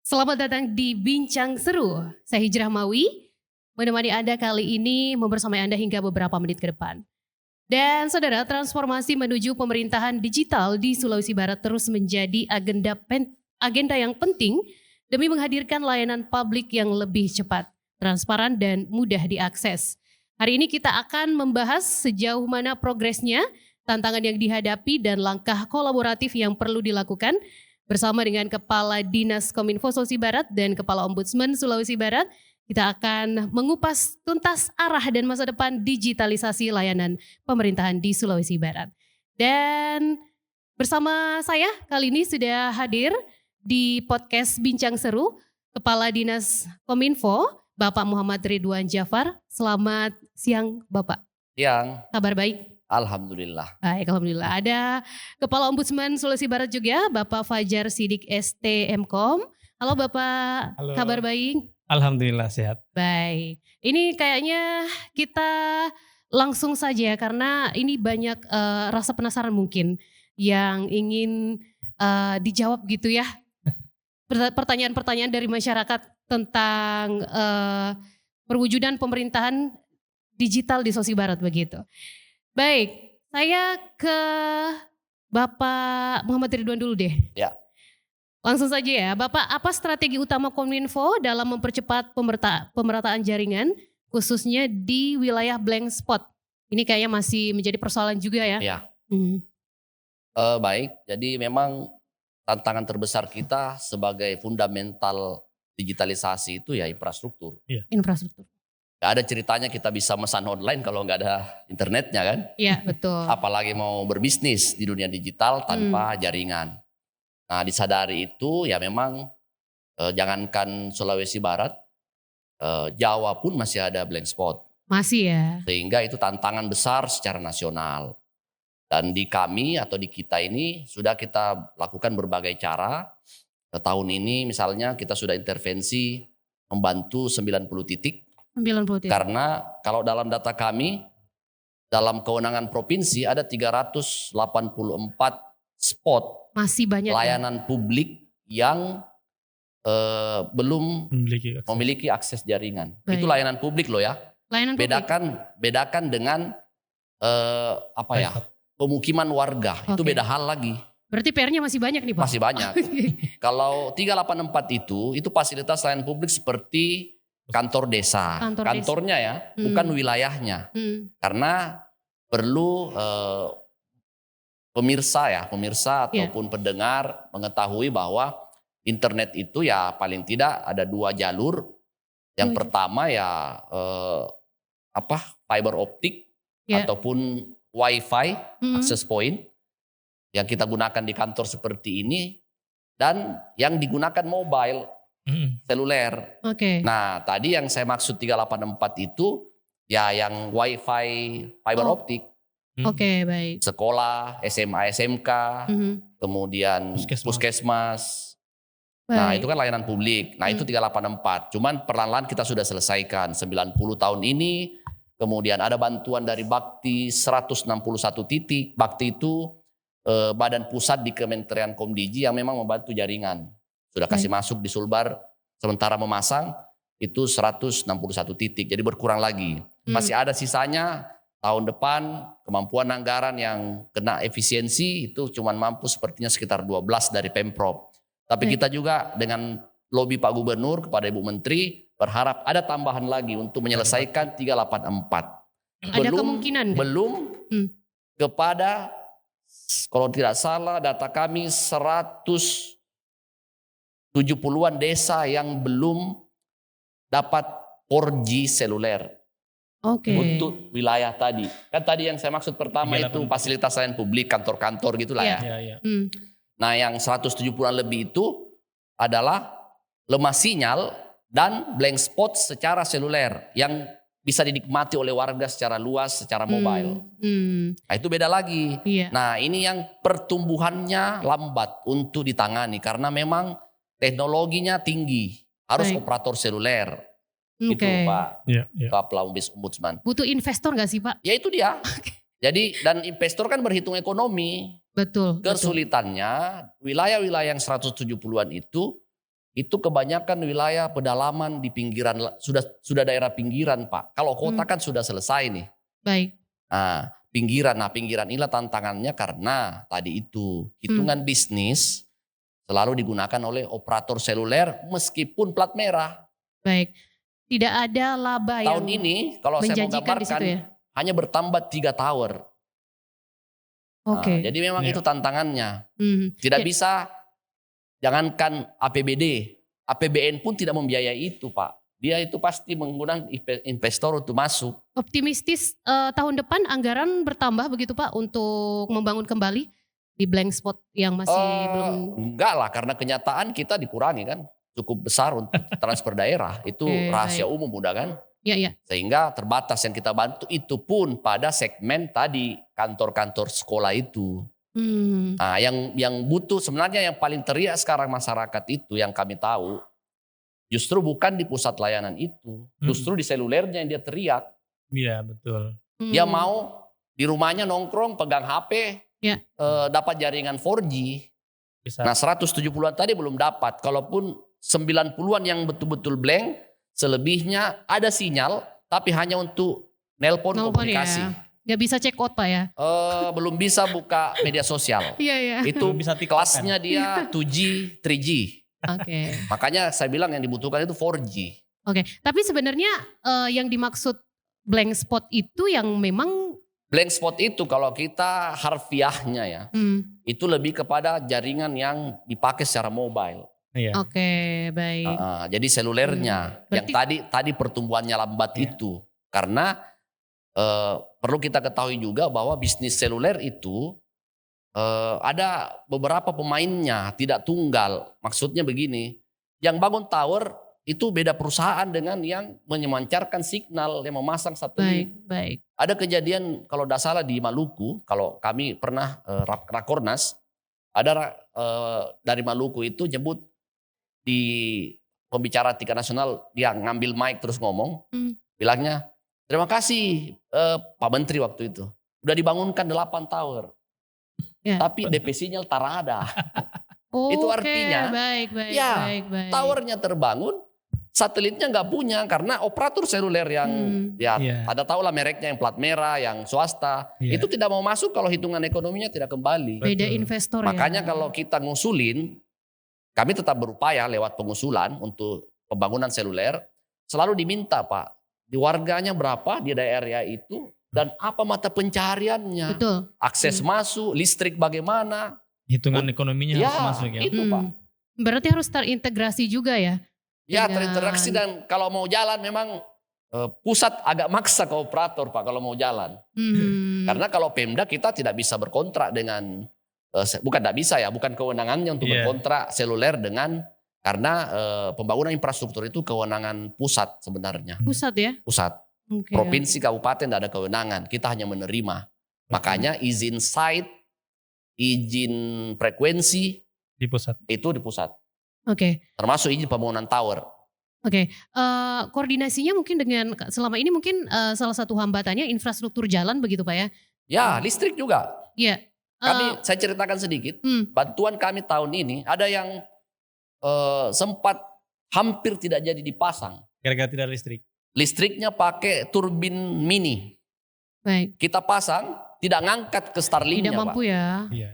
Selamat datang di Bincang Seru. Saya Hijrah Mawi, menemani Anda kali ini membersamai Anda hingga beberapa menit ke depan. Dan saudara, transformasi menuju pemerintahan digital di Sulawesi Barat terus menjadi agenda yang penting demi menghadirkan layanan publik yang lebih cepat, transparan dan mudah diakses. Hari ini kita akan membahas sejauh mana progresnya, tantangan yang dihadapi dan langkah kolaboratif yang perlu dilakukan bersama dengan Kepala Dinas Kominfo Sulawesi Barat dan Kepala Ombudsman Sulawesi Barat. Kita akan mengupas tuntas arah dan masa depan digitalisasi layanan pemerintahan di Sulawesi Barat. Dan bersama saya kali ini sudah hadir di podcast Bincang Seru Kepala Dinas Kominfo Bapak Muhammad Ridwan Jafar. Selamat siang Bapak. Siang. Kabar baik? Alhamdulillah. Baik, alhamdulillah. Ada Kepala Ombudsman Sulawesi Barat juga, Bapak Fajar Sidik ST.Mkom. Halo Bapak, Halo. Kabar baik? Alhamdulillah sehat. Baik. Ini kayaknya kita langsung saja ya, karena ini banyak rasa penasaran mungkin yang ingin dijawab gitu ya. Pertanyaan-pertanyaan dari masyarakat tentang perwujudan pemerintahan digital di Sulawesi Barat begitu. Baik, saya ke Bapak Muhammad Ridwan dulu deh. Ya. Langsung saja ya, Bapak, apa strategi utama Kominfo dalam mempercepat pemerataan jaringan, khususnya di wilayah blank spot? Ini kayaknya masih menjadi persoalan juga ya. Ya. Baik, jadi memang tantangan terbesar kita sebagai fundamental digitalisasi itu ya infrastruktur. Infrastruktur. Gak ada ceritanya kita bisa mesan online kalau nggak ada internetnya kan. Iya betul. Apalagi mau berbisnis di dunia digital tanpa jaringan. Nah disadari itu ya memang jangankan Sulawesi Barat, Jawa pun masih ada blank spot. Masih ya. Sehingga itu tantangan besar secara nasional. Dan di kami atau di kita ini sudah kita lakukan berbagai cara. Tahun ini misalnya kita sudah intervensi membantu 90 titik. 90 titik. Karena kalau dalam data kami, dalam kewenangan provinsi ada 384 spot masih banyak layanan publik yang belum memiliki akses jaringan. Baik. Itu layanan publik loh ya. Layanan Bedakan dengan pemukiman warga. Itu beda hal lagi. Berarti PR-nya masih banyak nih Pak? Masih banyak. Kalau 384 itu fasilitas layanan publik seperti kantor desa. Kantornya ya, bukan wilayahnya. Karena perlu pemirsa ataupun pendengar mengetahui bahwa internet itu ya paling tidak ada 2 jalur. Yang pertama ya fiber optik ataupun wifi access point yang kita gunakan di kantor seperti ini, dan yang digunakan mobile seluler. Nah tadi yang saya maksud 384 itu ya yang wifi fiber optik. Baik. Sekolah, SMA, SMK, kemudian puskesmas. Nah itu kan layanan publik. Nah itu 384. Cuman perlahan-lahan kita sudah selesaikan 90 tahun ini. Kemudian ada bantuan dari Bakti 161 titik. Bakti itu badan pusat di Kementerian Komdigi yang memang membantu jaringan. Sudah kasih masuk di Sulbar, sementara memasang itu 161 titik. Jadi berkurang lagi. Masih ada sisanya. Tahun depan kemampuan anggaran yang kena efisiensi itu cuma mampu sepertinya sekitar 12 dari Pemprov. Tapi kita juga dengan lobi Pak Gubernur kepada Ibu Menteri berharap ada tambahan lagi untuk menyelesaikan 384. Ada kemungkinan belum kepada, kalau tidak salah data kami 170-an desa yang belum dapat 4G seluler. Untuk wilayah tadi. Kan tadi yang saya maksud pertama itu fasilitas layanan publik, kantor-kantor gitulah ya. Nah yang 170-an lebih itu adalah lemah sinyal dan blank spot secara seluler yang bisa dinikmati oleh warga secara luas, secara mobile. Nah itu beda lagi. Nah ini yang pertumbuhannya lambat untuk ditangani karena memang teknologinya tinggi. Harus operator seluler. Itu Pak Kepala Ombudsman. Butuh investor gak sih Pak? Ya itu dia. Jadi dan investor kan berhitung ekonomi. Betul. Kesulitannya wilayah-wilayah yang 170-an itu itu kebanyakan wilayah pedalaman di pinggiran, sudah daerah pinggiran Pak. Kalau kota kan sudah selesai nih. Baik. Nah, pinggiran inilah tantangannya karena tadi itu hitungan bisnis selalu digunakan oleh operator seluler meskipun plat merah. Baik. Tidak ada laba Tahun ini kalau saya mau gambarkan ya? hanya bertambah 3 tower. Oke. Nah, jadi memang itu tantangannya. Tidak bisa, jangankan APBD, APBN pun tidak membiayai itu Pak. Dia itu pasti menggunakan investor untuk masuk. Optimistis tahun depan anggaran bertambah begitu Pak untuk membangun kembali di blank spot yang masih belum. Enggak lah, karena kenyataan kita dikurangi kan. Cukup besar untuk transfer daerah. Itu rahasia umum udah kan. Iya. Sehingga terbatas yang kita bantu itu pun pada segmen tadi kantor-kantor sekolah itu. Nah, yang butuh sebenarnya yang paling teriak sekarang masyarakat itu yang kami tahu justru bukan di pusat layanan itu, justru di selulernya yang dia teriak. Iya betul. Dia mau di rumahnya nongkrong pegang HP, dapat jaringan 4G. Bisa. Nah 170-an tadi belum dapat, kalaupun 90-an yang betul-betul blank, selebihnya ada sinyal tapi hanya untuk nelpon komunikasi. Gak bisa check out Pak ya? Belum bisa buka media sosial. Iya. Itu bisa kelasnya dia 2G, 3G. Oke. Makanya saya bilang yang dibutuhkan itu 4G. Oke. Tapi sebenarnya yang dimaksud blank spot itu yang memang blank spot itu kalau kita harfiahnya ya, itu lebih kepada jaringan yang dipakai secara mobile. Iya. Oke, baik. Jadi selulernya yang tadi pertumbuhannya lambat itu karena perlu kita ketahui juga bahwa bisnis seluler itu ada beberapa pemainnya, tidak tunggal. Maksudnya begini, yang bangun tower itu beda perusahaan dengan yang memancarkan signal, yang memasang satelit. Baik. Ada kejadian kalau tidak salah di Maluku, kalau kami pernah Rakornas, ada dari Maluku itu nyebut di pembicara tingkat nasional, dia ngambil mic terus ngomong, bilangnya terima kasih Pak Menteri waktu itu, udah dibangunkan 8 tower, tapi DP sinyal tak ada. Itu artinya, baik. towernya terbangun, satelitnya nggak punya karena operator seluler yang ada tahu lah mereknya yang plat merah, yang swasta, itu tidak mau masuk kalau hitungan ekonominya tidak kembali. Beda investor. Makanya kalau kita ngusulin, kami tetap berupaya lewat pengusulan untuk pembangunan seluler, selalu diminta Pak, di warganya berapa di daerah itu dan apa mata pencahariannya. Betul. Akses masuk, listrik bagaimana. Hitungan ekonominya harus masuk ya. Itu Pak. Berarti harus terintegrasi juga ya. Ya terinteraksi, dan kalau mau jalan memang pusat agak maksa ke operator Pak kalau mau jalan. Karena kalau Pemda kita tidak bisa berkontrak dengan, bukan tidak bisa ya, bukan kewenangannya untuk berkontrak seluler dengan, karena pembangunan infrastruktur itu kewenangan pusat sebenarnya. Pusat ya? Pusat. Provinsi, kabupaten tidak ada kewenangan, kita hanya menerima. Makanya izin site, izin frekuensi di pusat. Itu di pusat. Termasuk izin pembangunan tower. Koordinasinya mungkin dengan selama ini mungkin salah satu hambatannya infrastruktur jalan begitu Pak ya? Ya, listrik juga. Iya. Saya ceritakan sedikit. Bantuan kami tahun ini ada yang sempat hampir tidak jadi dipasang. Gara-gara tidak listrik. Listriknya pakai turbin mini. Baik. Kita pasang, tidak ngangkat ke Starlink-nya, tidak mampu Pak. Ya. Iya.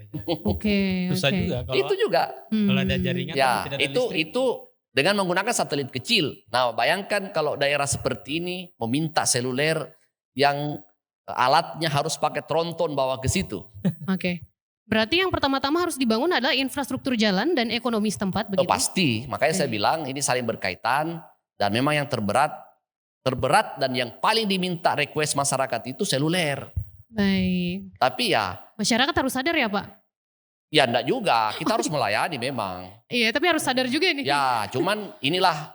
Susah juga. Itu juga. Kalau ada jaringan ya, tidak ada listrik. Itu dengan menggunakan satelit kecil. Nah, bayangkan kalau daerah seperti ini meminta seluler yang alatnya harus pakai tronton bawa ke situ. Berarti yang pertama-tama harus dibangun adalah infrastruktur jalan dan ekonomi setempat begitu? Pasti, makanya saya bilang ini saling berkaitan, dan memang yang terberat dan yang paling diminta request masyarakat itu seluler. Baik. Tapi ya masyarakat harus sadar ya Pak? Ya enggak juga, kita harus melayani memang. Iya, tapi harus sadar juga nih. Ya, cuman inilah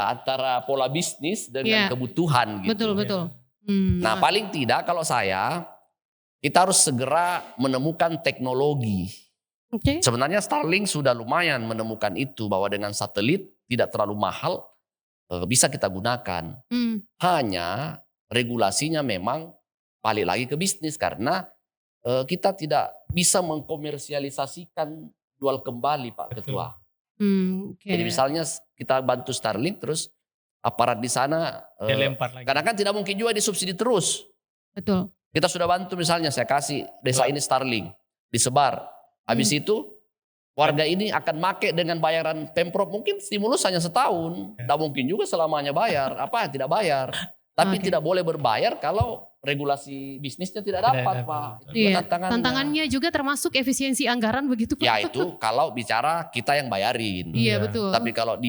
antara pola bisnis dengan kebutuhan gitu. Betul. Nah, paling tidak kalau kita harus segera menemukan teknologi. Sebenarnya Starlink sudah lumayan menemukan itu, bahwa dengan satelit tidak terlalu mahal bisa kita gunakan. Hanya regulasinya memang balik lagi ke bisnis, karena kita tidak bisa mengkomersialisasikan jual kembali Pak Ketua. Oke. Jadi misalnya kita bantu Starlink terus aparat di sana, Dia lempar lagi. karena kan tidak mungkin juga disubsidi terus. Betul. Kita sudah bantu misalnya saya kasih desa ini Starlink, disebar. Habis itu warga ini akan make dengan bayaran Pemprov, mungkin stimulus hanya setahun. Tidak mungkin juga selamanya bayar, tidak bayar. Tapi Oke. tidak boleh berbayar kalau regulasi bisnisnya tidak dapat, Pak. Itu Iya. tantangannya. Tantangannya juga termasuk efisiensi anggaran begitu Pak. Ya itu kalau bicara kita yang bayarin. Iya betul. Tapi kalau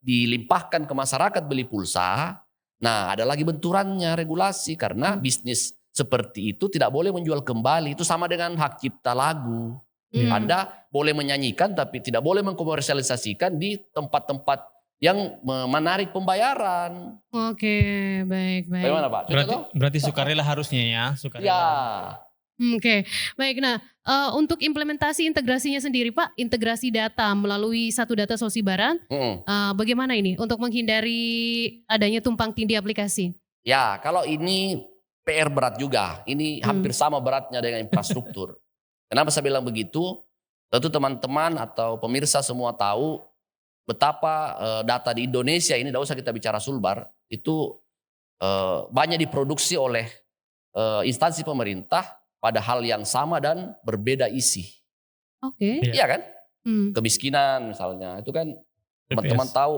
dilimpahkan ke masyarakat beli pulsa, nah ada lagi benturannya regulasi karena bisnis seperti itu tidak boleh menjual kembali. Itu sama dengan hak cipta lagu. Anda boleh menyanyikan tapi tidak boleh mengkomersialisasikan di tempat-tempat yang menarik pembayaran. Oke, baik. Bagaimana Pak? Berarti sukarela harusnya ya, sukarela. Ya. Oke, baik. Nah, untuk implementasi integrasinya sendiri Pak, integrasi data melalui satu data Sosibaran, bagaimana ini untuk menghindari adanya tumpang tindih aplikasi? Ya, kalau ini PR berat juga. Ini hampir sama beratnya dengan infrastruktur. Kenapa saya bilang begitu? Tentu teman-teman atau pemirsa semua tahu betapa data di Indonesia ini, tidak usah kita bicara Sulbar, itu banyak diproduksi oleh instansi pemerintah pada hal yang sama dan berbeda isi. Oke. Iya kan? Kemiskinan misalnya, itu kan teman-teman BPS. tahu.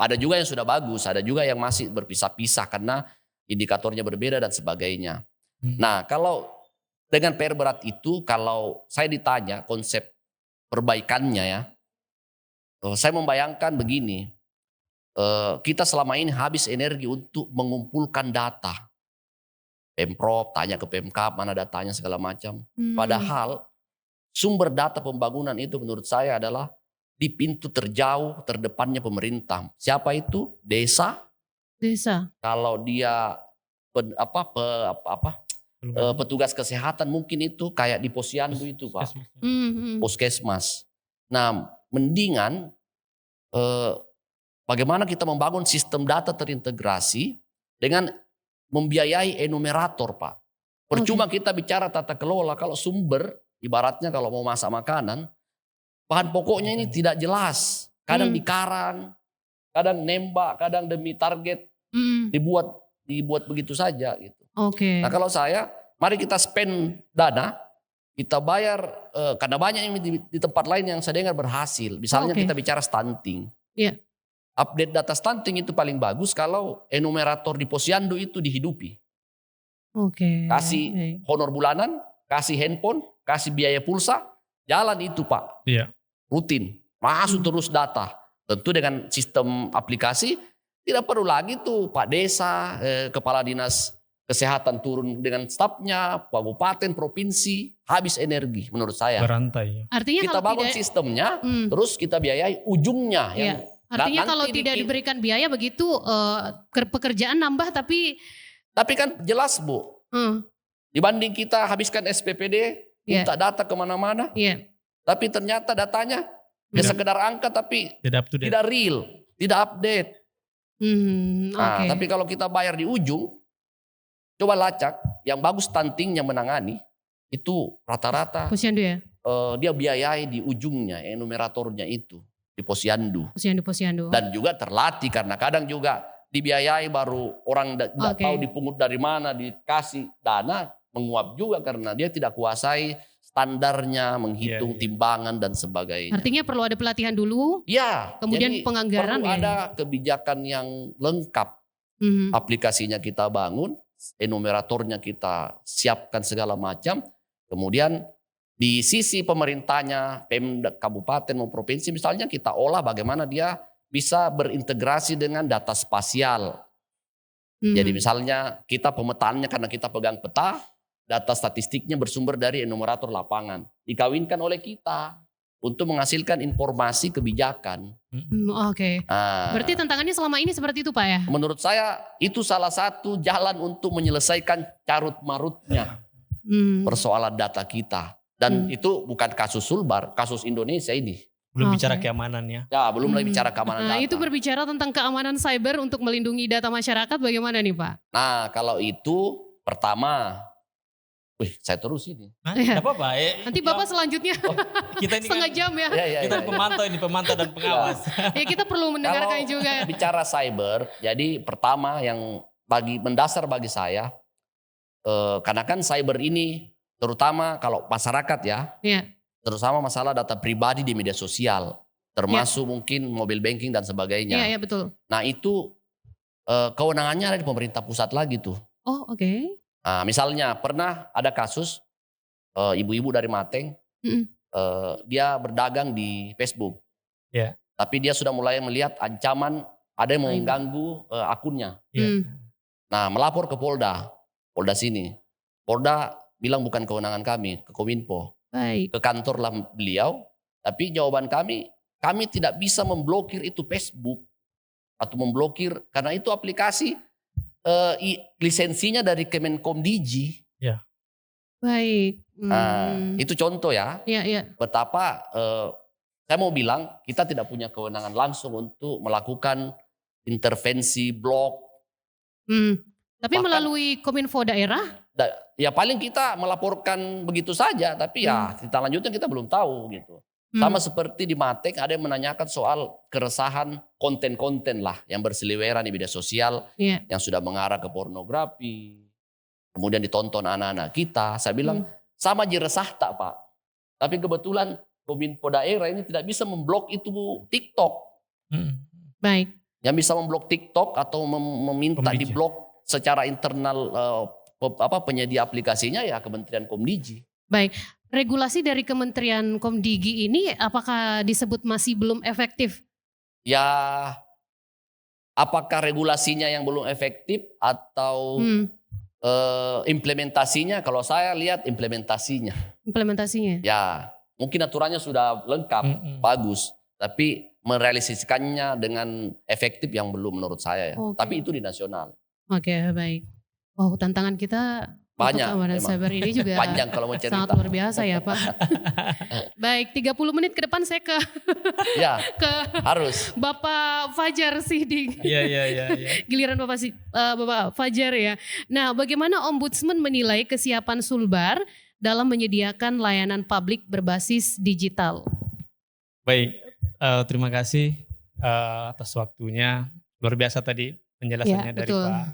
Ada juga yang sudah bagus, ada juga yang masih berpisah-pisah karena indikatornya berbeda dan sebagainya. Nah kalau dengan PR berat itu, kalau saya ditanya konsep perbaikannya ya, saya membayangkan begini, kita selama ini habis energi untuk mengumpulkan data. Pemprov tanya ke Pemkab mana datanya segala macam. Padahal sumber data pembangunan itu menurut saya adalah di pintu terjauh terdepannya pemerintah. Siapa itu? Desa. Kalau dia petugas kesehatan mungkin itu kayak di Posyandu itu Pak. Puskesmas. Nah mendingan bagaimana kita membangun sistem data terintegrasi dengan membiayai enumerator Pak. Percuma kita bicara tata kelola kalau sumber ibaratnya kalau mau masak makanan bahan pokoknya ini tidak jelas. Kadang dikarang, kadang nembak, kadang demi target dibuat begitu saja gitu. Oke. Nah kalau saya, mari kita spend dana, kita bayar karena banyak yang di tempat lain yang saya dengar berhasil. Misalnya kita bicara stunting. Iya. Update data stunting itu paling bagus kalau enumerator di Posyandu itu dihidupi. Oke. Kasih honor bulanan, kasih handphone, kasih biaya pulsa, jalan itu Pak. Iya. Rutin, masuk terus data. Tentu dengan sistem aplikasi tidak perlu lagi tuh Pak Desa, Kepala Dinas Kesehatan turun dengan stafnya, kabupaten, provinsi, habis energi menurut saya. Berantai. Artinya Kita kalau bangun sistemnya, terus kita biayai ujungnya. Iya. Artinya kalau tidak diberikan biaya begitu pekerjaan nambah tapi kan jelas Bu, dibanding kita habiskan SPPD, minta data kemana-mana, tapi ternyata datanya sekedar angka tapi tidak real, tidak update. Nah, tapi kalau kita bayar di ujung, coba lacak, yang bagus stuntingnya menangani, itu rata-rata Posyandu ya? Dia biayai di ujungnya, enumeratornya itu, di Posyandu. Posyandu. Dan juga terlatih karena kadang juga dibiayai baru orang tidak tahu dipungut dari mana, dikasih dana, menguap juga karena dia tidak kuasai standarnya, menghitung timbangan dan sebagainya. Artinya perlu ada pelatihan dulu, kemudian penganggaran. Perlu ada kebijakan yang lengkap. Aplikasinya kita bangun, enumeratornya kita siapkan segala macam. Kemudian di sisi pemerintahnya, Pemda, kabupaten maupun provinsi misalnya kita olah bagaimana dia bisa berintegrasi dengan data spasial. Jadi misalnya kita pemetaannya karena kita pegang peta, data statistiknya bersumber dari enumerator lapangan. Dikawinkan oleh kita untuk menghasilkan informasi kebijakan. Oke. Berarti tantangannya selama ini seperti itu Pak ya? Menurut saya itu salah satu jalan untuk menyelesaikan carut marutnya persoalan data kita. Dan itu bukan kasus Sulbar, kasus Indonesia ini. Belum bicara keamanannya. Ya, belum lagi bicara keamanan data. Itu berbicara tentang keamanan cyber untuk melindungi data masyarakat bagaimana nih Pak? Nah, kalau itu pertama Wih, saya terus ini. Tidak apa-apa. Nanti Bapak selanjutnya Kita ini setengah jam ya. kita pemantau dan pengawas. Ya kita perlu mendengarkan Kalau juga. bicara cyber, jadi pertama yang mendasar bagi saya, karena kan cyber ini terutama kalau masyarakat ya, terutama masalah data pribadi di media sosial, termasuk mungkin mobile banking dan sebagainya. Iya, betul. Nah itu kewenangannya ada di pemerintah pusat lagi tuh. Oh, oke. Nah, misalnya pernah ada kasus ibu-ibu dari Mateng, dia berdagang di Facebook, tapi dia sudah mulai melihat ancaman ada yang mau mengganggu akunnya. Nah, melapor ke Polda sini. Polda bilang bukan kewenangan kami, ke Kominfo. Baik. Ke kantorlah beliau, tapi jawaban kami tidak bisa memblokir itu Facebook atau memblokir karena itu aplikasi lisensinya dari Kemenkomdigi. Ya. Baik. Nah, itu contoh ya. Iya. Betapa saya mau bilang kita tidak punya kewenangan langsung untuk melakukan intervensi blok. Tapi Bahkan, melalui Kominfo daerah? Ya paling kita melaporkan begitu saja, tapi ya kita lanjutnya kita belum tahu gitu. Sama seperti di Mateng ada yang menanyakan soal keresahan konten-konten lah yang berseliweran di media sosial yang sudah mengarah ke pornografi. Kemudian ditonton anak-anak kita. Saya bilang sama aja resah tak Pak. Tapi kebetulan Kominfo daerah ini tidak bisa memblok itu TikTok. Baik. Yang bisa memblok TikTok atau meminta diblok secara internal penyedia aplikasinya ya Kementerian Komdigi. Baik. Regulasi dari Kementerian Komdigi ini apakah disebut masih belum efektif? Ya, apakah regulasinya yang belum efektif atau implementasinya? Kalau saya lihat implementasinya. Implementasinya? Ya, mungkin aturannya sudah lengkap, bagus. Tapi merealisasikannya dengan efektif yang belum menurut saya ya. Tapi itu di nasional. Oke, baik. Wow, tantangan kita banyak. Keamanan cyber ini juga panjang kalau mau cerita. Sangat luar biasa ya Pak. Baik, 30 menit ke depan saya ke harus Bapak Fajar Sidik. Iya. Giliran Bapak Fajar ya. Nah, bagaimana Ombudsman menilai kesiapan Sulbar dalam menyediakan layanan publik berbasis digital? Baik, terima kasih atas waktunya. Luar biasa tadi penjelasannya dari Pak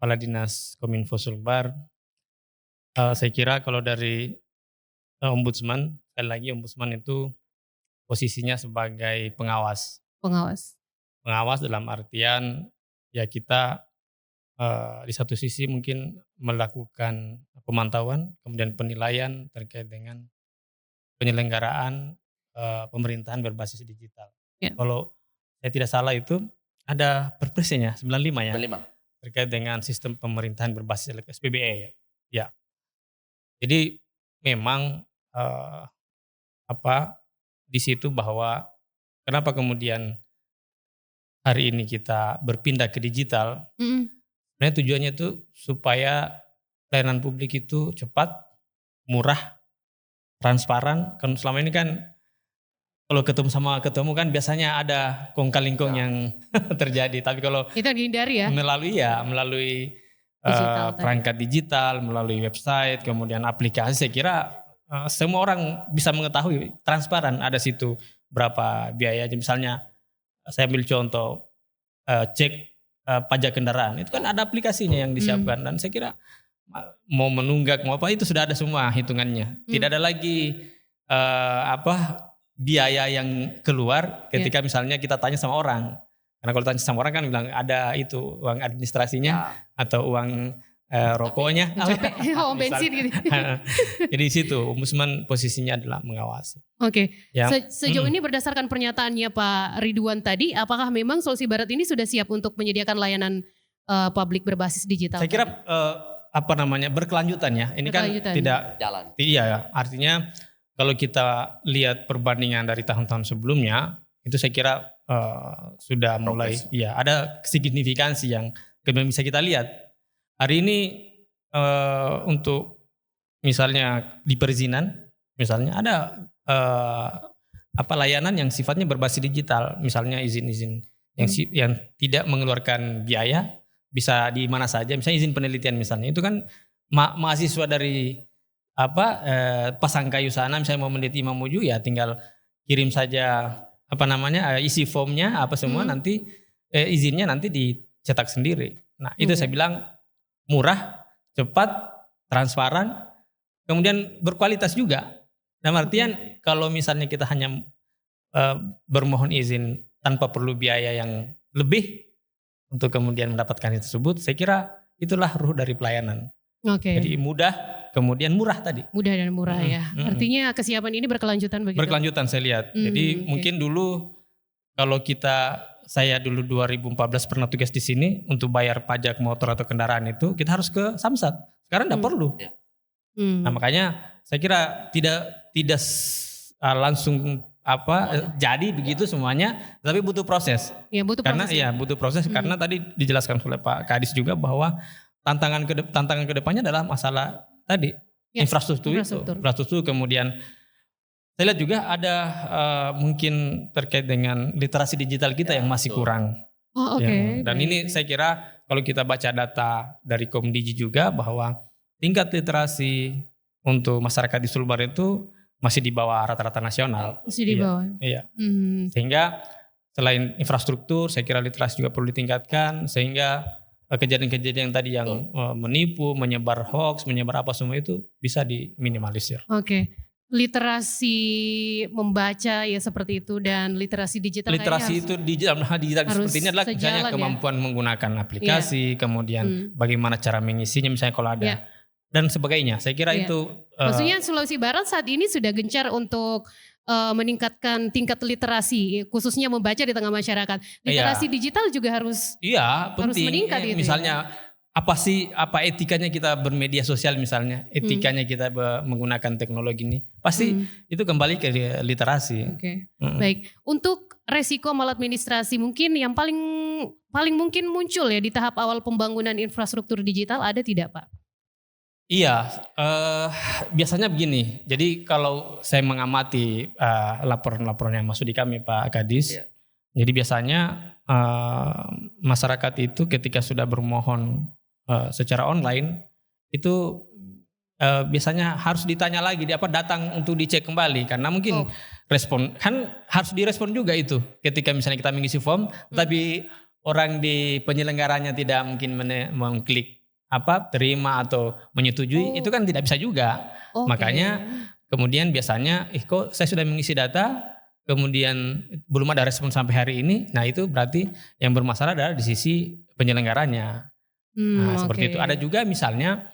Kepala Dinas Kominfo Sulbar. Saya kira kalau dari Ombudsman, sekali lagi Ombudsman itu posisinya sebagai pengawas. Pengawas dalam artian ya kita di satu sisi mungkin melakukan pemantauan, kemudian penilaian terkait dengan penyelenggaraan pemerintahan berbasis digital. Kalau saya tidak salah itu ada perpresnya 95 ya. 95. Terkait dengan sistem pemerintahan berbasis SPBE ya. Jadi memang di situ bahwa kenapa kemudian hari ini kita berpindah ke digital, sebenarnya tujuannya itu supaya pelayanan publik itu cepat, murah, transparan. Kan selama ini kan kalau ketemu kan biasanya ada kongkal-lingkong yang terjadi. Tapi kalau kita hindari ya. Melalui perangkat digital, melalui website, kemudian aplikasi, saya kira semua orang bisa mengetahui transparan ada situ berapa biayanya. Misalnya saya ambil contoh cek pajak kendaraan, itu kan ada aplikasinya yang disiapkan dan saya kira mau menunggak mau apa itu sudah ada semua hitungannya. Tidak ada lagi biaya yang keluar ketika misalnya kita tanya sama orang. Karena kalau tanya sama orang kan bilang ada itu uang administrasinya atau uang rokoknya. Uang bensin gitu. Jadi situ Ombudsman posisinya adalah mengawasi. Oke. Sejauh ini berdasarkan pernyataannya Pak Ridwan tadi, apakah memang Sulawesi Barat ini sudah siap untuk menyediakan layanan publik berbasis digital? Saya kira berkelanjutan ya. Ini kan tidak jalan. Iya, artinya kalau kita lihat perbandingan dari tahun-tahun sebelumnya, itu saya kira sudah mulai, ada signifikansi yang kemudian bisa kita lihat. Hari ini untuk misalnya di perizinan, misalnya ada layanan yang sifatnya berbasis digital, misalnya izin-izin yang tidak mengeluarkan biaya, bisa di mana saja, misalnya izin penelitian misalnya, itu kan mahasiswa dari Pasangkayu sana misalnya mau meneliti Mamuju ya tinggal kirim saja isi formnya apa semua nanti izinnya nanti dicetak sendiri. Nah itu saya bilang murah, cepat, transparan, kemudian berkualitas juga. Dalam artian kalau misalnya kita hanya bermohon izin tanpa perlu biaya yang lebih untuk kemudian mendapatkan itu tersebut, saya kira itulah ruh dari pelayanan. Jadi mudah, kemudian murah tadi. Mudah dan murah ya. Artinya kesiapan ini berkelanjutan begitu? Berkelanjutan saya lihat. Jadi mungkin dulu kalau saya dulu 2014 pernah tugas di sini untuk bayar pajak motor atau kendaraan itu kita harus ke Samsat. Sekarang tidak perlu. Nah makanya saya kira tidak langsung jadi begitu semuanya, tapi butuh proses. Ya, butuh proses karena tadi dijelaskan oleh Pak Kadis juga bahwa tantangan kedepannya adalah masalah tadi infrastruktur. Kemudian saya lihat juga ada mungkin terkait dengan literasi digital kita yang masih kurang. Dan ini saya kira kalau kita baca data dari Komdigi juga bahwa tingkat literasi untuk masyarakat di Sulbar itu masih di bawah rata-rata nasional. Masih di bawah. Iya. Sehingga selain infrastruktur, saya kira literasi juga perlu ditingkatkan sehingga kejadian-kejadian tadi yang menipu, menyebar hoax, menyebar apa semua itu bisa diminimalisir. Literasi membaca ya seperti itu dan literasi digital. Literasi itu digital seperti ini adalah misalnya kemampuan menggunakan aplikasi, kemudian bagaimana cara mengisinya misalnya kalau ada dan sebagainya. Saya kira itu. Maksudnya Sulawesi Barat saat ini sudah gencar untuk meningkatkan tingkat literasi, khususnya membaca di tengah masyarakat. Literasi digital juga harus penting. Meningkat gitu. Misalnya apa etikanya kita bermedia sosial misalnya, etikanya kita menggunakan teknologi ini, pasti itu kembali ke literasi. Baik, untuk resiko maladministrasi mungkin yang paling mungkin muncul ya di tahap awal pembangunan infrastruktur digital ada tidak Pak? Iya, biasanya begini. Jadi kalau saya mengamati laporan-laporan yang masuk di kami Pak Kadis, jadi biasanya masyarakat itu ketika sudah bermohon secara online itu biasanya harus ditanya lagi, datang untuk dicek kembali karena mungkin respon kan harus direspon juga itu. Ketika misalnya kita mengisi form, tapi orang di penyelenggaranya tidak mungkin mengklik terima atau menyetujui, itu kan tidak bisa juga. Makanya kemudian biasanya kok saya sudah mengisi data kemudian belum ada respon sampai hari ini, nah itu berarti yang bermasalah adalah di sisi penyelenggaranya. Seperti itu. Ada juga misalnya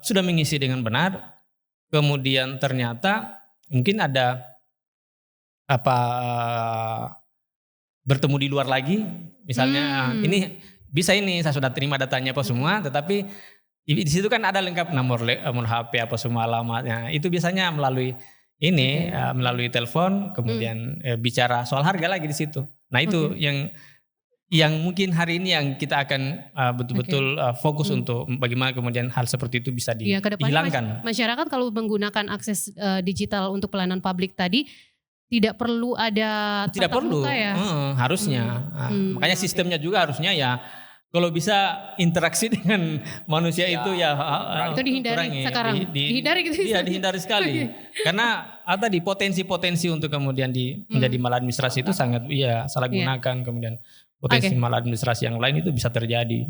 sudah mengisi dengan benar kemudian ternyata mungkin ada bertemu di luar lagi misalnya ini saya sudah terima datanya apa semua, tetapi di situ kan ada lengkap nomor HP apa semua alamatnya. Itu biasanya melalui melalui telepon, kemudian bicara soal harga lagi di situ. Nah itu yang mungkin hari ini yang kita akan betul-betul fokus untuk bagaimana kemudian hal seperti itu bisa dihilangkan. Masyarakat kalau menggunakan akses digital untuk pelayanan publik tadi tidak perlu ada tatap muka ya? Harusnya. Makanya sistemnya juga harusnya kalau bisa interaksi dengan manusia itu itu dihindari sekarang. Dihindari gitu. Iya, dihindari sekali. Karena tadi potensi-potensi untuk kemudian menjadi maladministrasi itu sangat salah gunakan, kemudian potensi maladministrasi yang lain itu bisa terjadi.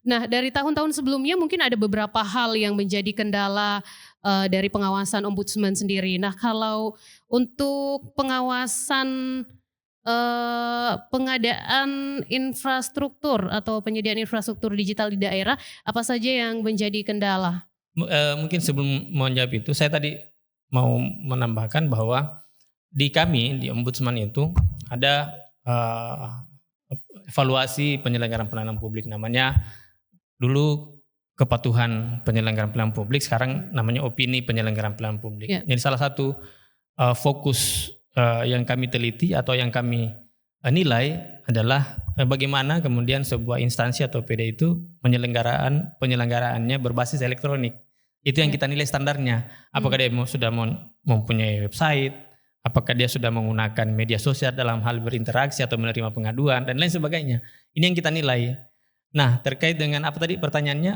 Nah, dari tahun-tahun sebelumnya mungkin ada beberapa hal yang menjadi kendala dari pengawasan Ombudsman sendiri. Nah, kalau untuk pengawasan pengadaan infrastruktur atau penyediaan infrastruktur digital di daerah, apa saja yang menjadi kendala? Mungkin sebelum menjawab itu, saya tadi mau menambahkan bahwa di kami di Ombudsman itu ada evaluasi penyelenggaraan pelayanan publik, namanya dulu kepatuhan penyelenggaraan pelayanan publik, sekarang namanya opini penyelenggaraan pelayanan publik. Jadi salah satu fokus yang kami teliti atau yang kami nilai adalah bagaimana kemudian sebuah instansi atau PD itu penyelenggaraan-penyelenggaranya berbasis elektronik. Itu yang kita nilai standarnya. Apakah dia sudah mempunyai website, apakah dia sudah menggunakan media sosial dalam hal berinteraksi atau menerima pengaduan dan lain sebagainya. Ini yang kita nilai. Nah, terkait dengan apa tadi pertanyaannya,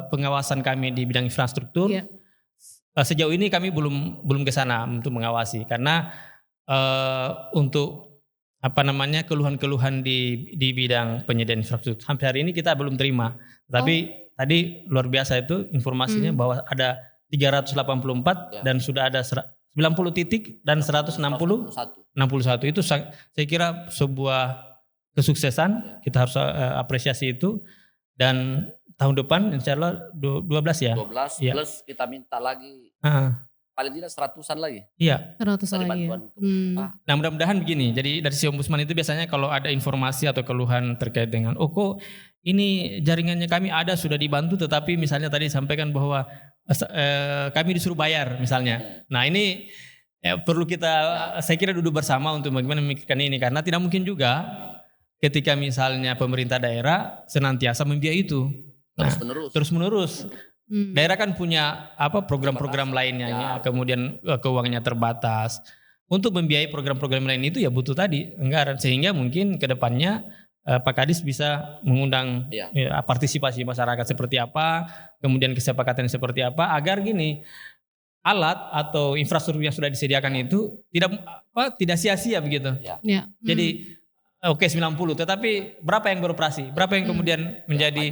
pengawasan kami di bidang infrastruktur. Sejauh ini kami belum ke sana untuk mengawasi, karena untuk keluhan-keluhan di bidang penyediaan infrastruktur sampai hari ini kita belum terima. Tapi tadi luar biasa itu informasinya bahwa ada 384 dan sudah ada 90 titik dan 161. Itu saya kira sebuah kesuksesan, kita harus apresiasi itu. Dan tahun depan insya Allah 12 ya. 12 ya. Plus kita minta lagi paling tidak 100-an lagi. Iya. 100 lagi. Nah, mudah-mudahan begini. Jadi dari si ombudsman itu biasanya kalau ada informasi atau keluhan terkait dengan kok ini jaringannya kami ada sudah dibantu, tetapi misalnya tadi sampaikan bahwa kami disuruh bayar misalnya. Nah, ini perlu kita saya kira duduk bersama untuk bagaimana memikirkan ini, karena tidak mungkin juga ketika misalnya pemerintah daerah senantiasa membiayai itu terus menerus. Daerah kan punya program-program lainnya ya, kemudian keuangannya terbatas. Untuk membiayai program-program lain itu ya butuh tadi anggaran, sehingga mungkin ke depannya Pak Kadis bisa mengundang partisipasi masyarakat seperti apa, kemudian kesepakatan seperti apa, agar gini alat atau infrastruktur yang sudah disediakan itu tidak sia-sia begitu. Jadi 90, tetapi berapa yang beroperasi? Berapa yang kemudian menjadi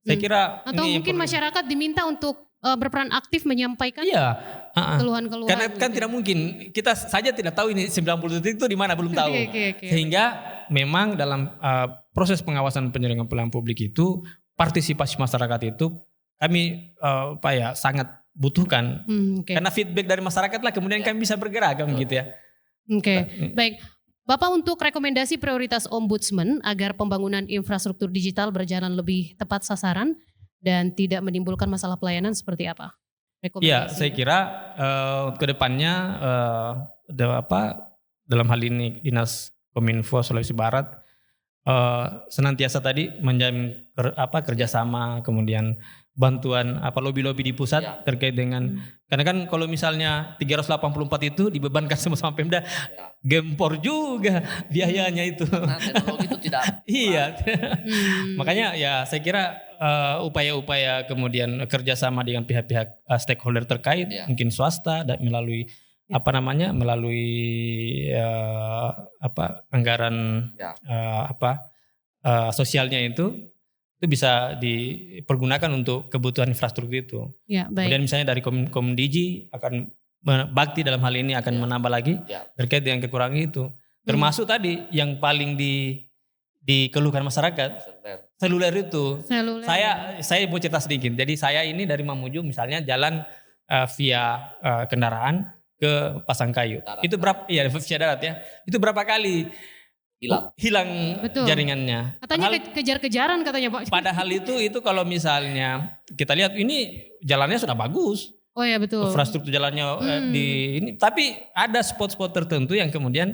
saya kira atau mungkin masyarakat diminta untuk berperan aktif menyampaikan keluhan-keluhan. Karena kan tidak mungkin kita saja tidak tahu ini 90 titik itu di mana, belum tahu. Sehingga memang dalam proses pengawasan penyelenggaraan pelayanan publik itu partisipasi masyarakat itu kami sangat butuhkan. Karena feedback dari masyarakat lah kemudian kami bisa bergerak gitu ya. Baik. Bapak, untuk rekomendasi prioritas Ombudsman agar pembangunan infrastruktur digital berjalan lebih tepat sasaran dan tidak menimbulkan masalah pelayanan seperti apa? Iya, saya kira ke depannya dalam hal ini Dinas Kominfo Sulawesi Barat senantiasa tadi menjamin kerjasama, kemudian bantuan lobby-lobby di pusat terkait dengan karena kan kalau misalnya 384 itu dibebankan sama Pemda, gempor juga biayanya itu. Karena teknologi itu tidak. Iya. Makanya ya saya kira upaya-upaya kemudian kerjasama dengan pihak-pihak stakeholder terkait, mungkin swasta dan melalui anggaran sosialnya itu bisa dipergunakan untuk kebutuhan infrastruktur itu. Kemudian misalnya dari Komdigi akan bakti dalam hal ini akan menambah lagi terkait dengan kekurangan itu. Termasuk tadi yang paling dikeluhkan masyarakat, seluler itu. Saya mau cerita sedikit. Jadi saya ini dari Mamuju misalnya jalan via kendaraan ke Pasangkayu. Itu berapa? Iya, via darat ya. Itu berapa kali hilang jaringannya. Katanya kejar-kejaran katanya Pak. Padahal itu kalau misalnya kita lihat ini jalannya sudah bagus. Oh ya betul. Infrastruktur jalannya di ini, tapi ada spot-spot tertentu yang kemudian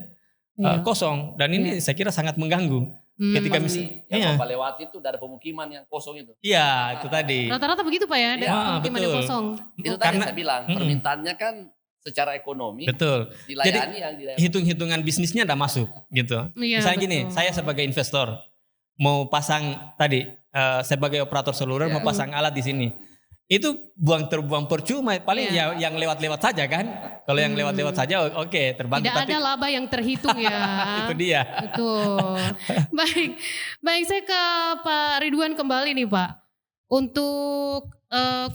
kosong dan ini saya kira sangat mengganggu. Ketika misalnya lewat itu dari pemukiman yang kosong itu. Iya, itu tadi. Rata-rata begitu Pak ya, dari pemukiman yang kosong. Itu tadi saya bilang, permintaannya kan secara ekonomi dilayani. Jadi hitung-hitungan bisnisnya tidak masuk gitu. Misalnya gini, saya sebagai investor mau pasang tadi sebagai operator seluler mau pasang alat di sini. Itu terbuang percuma, paling yang lewat-lewat saja kan. Kalau yang lewat-lewat saja oke, terbantu. Tidak ada laba yang terhitung ya. Itu dia. Betul. Baik, saya ke Pak Ridwan kembali nih Pak. Untuk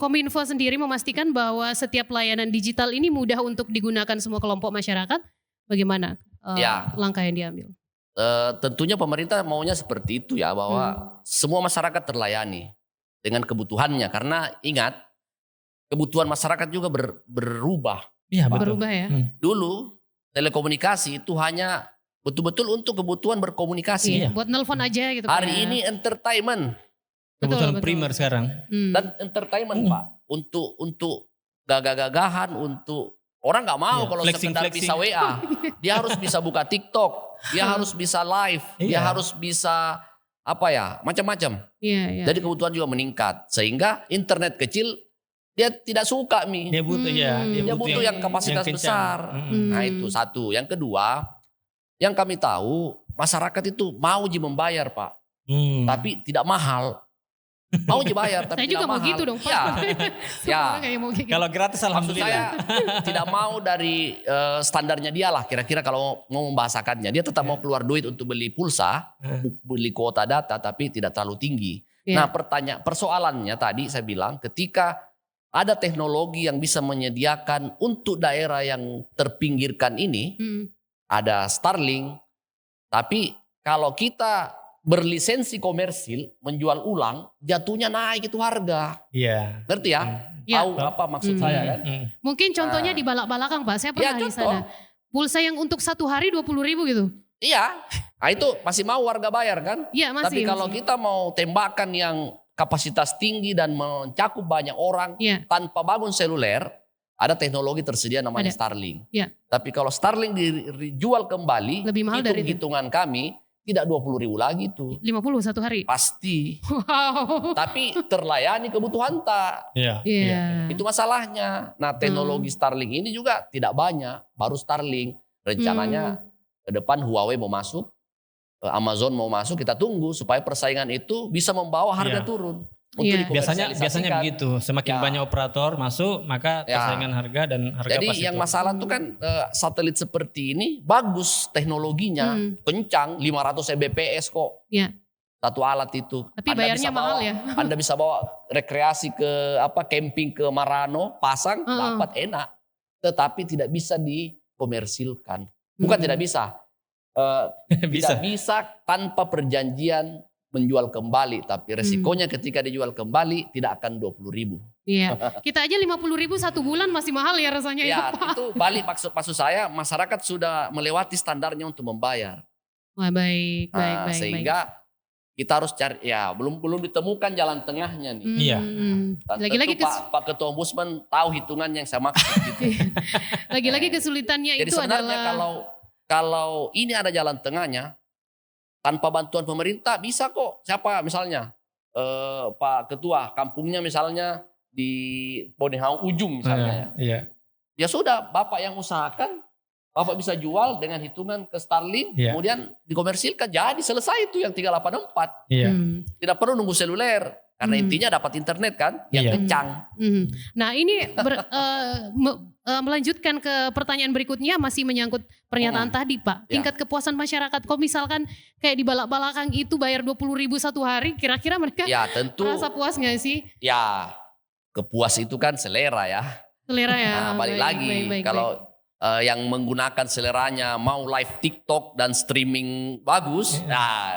Kominfo sendiri memastikan bahwa setiap layanan digital ini mudah untuk digunakan semua kelompok masyarakat. Bagaimana langkah yang diambil? Tentunya pemerintah maunya seperti itu ya, bahwa semua masyarakat terlayani dengan kebutuhannya. Karena ingat, kebutuhan masyarakat juga berubah. Iya, berubah ya. Dulu telekomunikasi itu hanya betul-betul untuk kebutuhan berkomunikasi. Buat nelpon aja gitu. Hari ini entertainment. Kebutuhan primer sekarang. Dan entertainment Pak. Untuk gagah-gagahan, untuk orang nggak mau kalau sekedar bisa WA. Dia harus bisa buka TikTok. Dia harus bisa live. Dia harus bisa macam-macam. Jadi kebutuhan juga meningkat. Sehingga internet kecil dia tidak suka Dia butuh dia butuh yang kapasitas besar. Nah itu satu. Yang kedua, yang kami tahu masyarakat itu mau membayar Pak. tapi tidak mahal. Mau dibayar tapi Saya juga tidak mau mahal. gitu dong Pak. Ya. Semua orang kayak mau gitu. Kalau gratis Maksud alhamdulillah. saya tidak mau dari standarnya dia lah. Kira-kira kalau mau membahasakannya. Dia tetap mau keluar duit untuk beli pulsa, beli kuota data tapi tidak terlalu tinggi. Nah persoalannya tadi saya bilang ketika ada teknologi yang bisa menyediakan untuk daerah yang terpinggirkan ini, ada Starlink. Tapi kalau kita berlisensi komersil menjual ulang, jatuhnya naik itu harga. Iya. Ngerti ya? Tahu apa maksud saya kan? Mungkin contohnya di Balak-Balakang Pak, saya pernah di sana. Pulsa yang untuk 1 hari 20.000 gitu. Iya, nah itu masih mau warga bayar kan? Iya masih. Tapi kalau kita mau tembakan yang kapasitas tinggi dan mencakup banyak orang tanpa bangun seluler, ada teknologi tersedia namanya Starlink. Iya. Tapi kalau Starlink dijual kembali, lebih mahal dari hitungan kami tidak 20.000 lagi tuh. 50 1 hari. Pasti. Wow. Tapi terlayani kebutuhan tak. Iya. Itu masalahnya. Nah teknologi Starlink ini juga tidak banyak. Baru Starlink. Rencananya ke depan Huawei mau masuk. Amazon mau masuk. Kita tunggu supaya persaingan itu bisa membawa harga turun. Biasanya begitu. Semakin banyak operator masuk, maka persaingan harga dan harga jadi pasti yang turun. masalah tuh kan satelit seperti ini bagus teknologinya, kencang 500 Mbps kok. Iya. Satu alat itu. Tapi bayarnya mahal ya. Anda bisa bawa rekreasi ke camping ke Marano, pasang, dapat enak. Tetapi tidak bisa dikomersilkan. Bukan tidak bisa. Tidak bisa tanpa perjanjian menjual kembali, tapi resikonya ketika dijual kembali tidak akan 20.000. Iya, kita aja 50.000 1 bulan masih mahal ya rasanya ya. Pak. Itu balik maksud saya masyarakat sudah melewati standarnya untuk membayar. Wah baik. Sehingga kita harus cari, belum ditemukan jalan tengahnya nih. Iya. Lagi-lagi Pak Ketua Ombudsman tahu hitungan yang saya maksud gitu. Lagi-lagi kesulitannya Jadi itu sebenarnya adalah kalau ini ada jalan tengahnya, tanpa bantuan pemerintah bisa kok. Siapa misalnya Pak Ketua, kampungnya misalnya di Bonehau Ujung misalnya. Ya sudah, Bapak yang usahakan, Bapak bisa jual dengan hitungan ke Starlink, kemudian dikomersilkan. Jadi selesai itu yang 384. Tidak perlu nunggu seluler. Karena intinya dapat internet kan, yang kencang. Nah ini melanjutkan ke pertanyaan berikutnya, masih menyangkut pernyataan tadi Pak. Tingkat kepuasan masyarakat, kok misalkan kayak di Balak-Balakang itu bayar 20.000 1 hari, kira-kira mereka tentu, merasa puas gak sih? Ya, kepuas itu kan selera ya. Selera ya. Nah, balik lagi, kalau yang menggunakan seleranya mau live TikTok dan streaming bagus,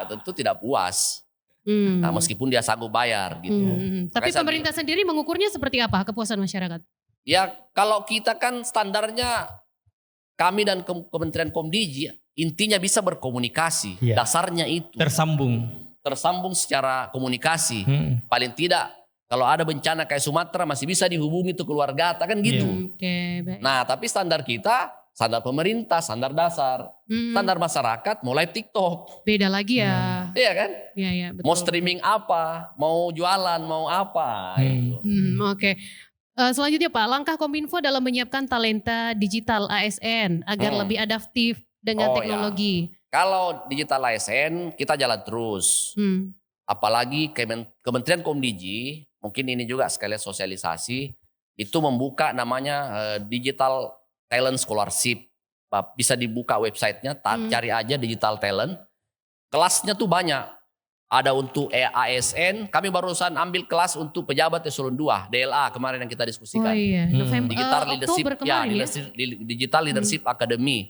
tentu tidak puas. Nah, meskipun dia sanggup bayar gitu. Tapi pemerintah sendiri mengukurnya seperti apa kepuasan masyarakat? Ya kalau kita kan standarnya kami dan Kementerian Komdiji intinya bisa berkomunikasi. Dasarnya itu. Tersambung secara komunikasi. Paling tidak kalau ada bencana kayak Sumatera masih bisa dihubungi tuh keluarga kan gitu. Nah tapi standar kita, standar pemerintah, standar dasar. Standar masyarakat mulai TikTok. Beda lagi ya. Iya kan? Iya betul. Mau streaming apa, mau jualan, mau apa. Oke. Selanjutnya Pak, langkah Kominfo dalam menyiapkan talenta digital ASN agar lebih adaptif dengan teknologi. Kalau digital ASN kita jalan terus. Apalagi Kementerian Komdiji, mungkin ini juga sekalian sosialisasi, itu membuka namanya Digital Talent Scholarship. Bisa dibuka websitenya, cari aja Digital Talent. Kelasnya tuh banyak. Ada untuk ASN, kami barusan ambil kelas untuk pejabat eselon 2, DLA kemarin yang kita diskusikan. Digital Leadership, Digital Leadership Academy.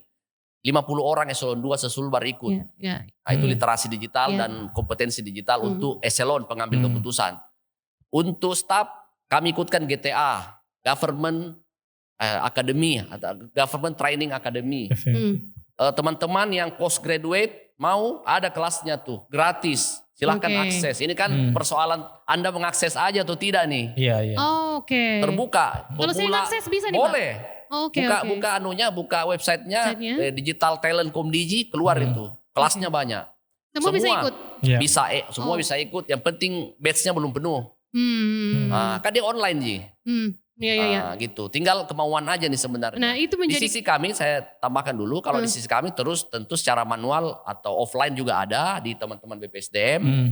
50 orang eselon 2 sesulbar ikut. Nah, itu literasi digital dan kompetensi digital untuk eselon pengambil keputusan. Untuk staf, kami ikutkan GTA, Government Academy, atau Government Training Academy. Teman-teman yang postgraduate mau ada kelasnya tuh, gratis. Silahkan akses. Ini kan persoalan Anda mengakses aja atau tidak nih. Terbuka. Kalau saya akses bisa nih boleh. Pak? Buka websitenya Digital Talent Komdiji, keluar itu. Kelasnya banyak. Semua bisa ikut? Semua bisa ikut. Yang penting batch-nya belum penuh. Kan dia online Ji. Iya. Gitu. Tinggal kemauan aja nih sebenarnya. Nah, itu menjadi di sisi kami saya tambahkan dulu, kalau di sisi kami terus tentu secara manual atau offline juga ada di teman-teman BPSDM.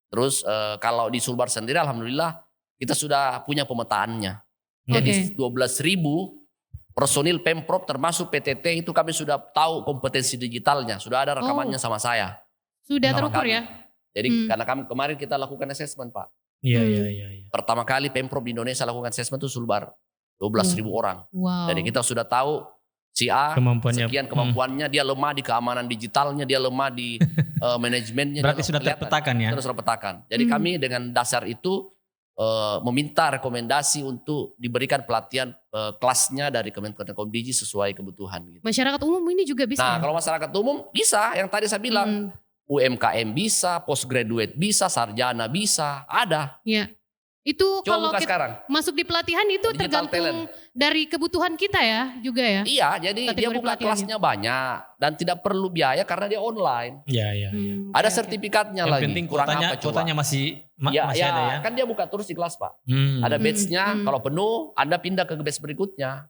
Terus kalau di Sulbar sendiri alhamdulillah kita sudah punya pemetaannya. Jadi 12.000 personil Pemprov termasuk PTT itu kami sudah tahu kompetensi digitalnya, sudah ada rekamannya sama saya. Sudah terukur ya. Jadi karena kemarin kita lakukan assessment Pak. Iya. Pertama kali Pemprov di Indonesia lakukan assessment itu Sulbar. 12.000 orang. Wow. Jadi kita sudah tahu si A sekian kemampuannya, dia lemah di keamanan digitalnya, dia lemah di manajemennya. Berarti sudah terpetakan ya? Sudah terpetakan. Jadi kami dengan dasar itu meminta rekomendasi untuk diberikan pelatihan kelasnya dari Kementerian Kominfo sesuai kebutuhan. Gitu. Masyarakat umum ini juga bisa? Nah kalau masyarakat umum bisa, yang tadi saya bilang. UMKM bisa, postgraduate bisa, sarjana bisa, ada. Ya. Itu coba kalau kita sekarang. Masuk di pelatihan itu Digital tergantung talent. Dari kebutuhan kita ya juga ya. Iya, jadi dia buka kelasnya banyak dan tidak perlu biaya karena dia online. Iya. Ada sertifikatnya yang lagi. Penting kurang apa coba? Kuotanya masih ada ya. Kan dia buka terus di kelas Pak. Ada batch-nya, kalau penuh Anda pindah ke batch berikutnya.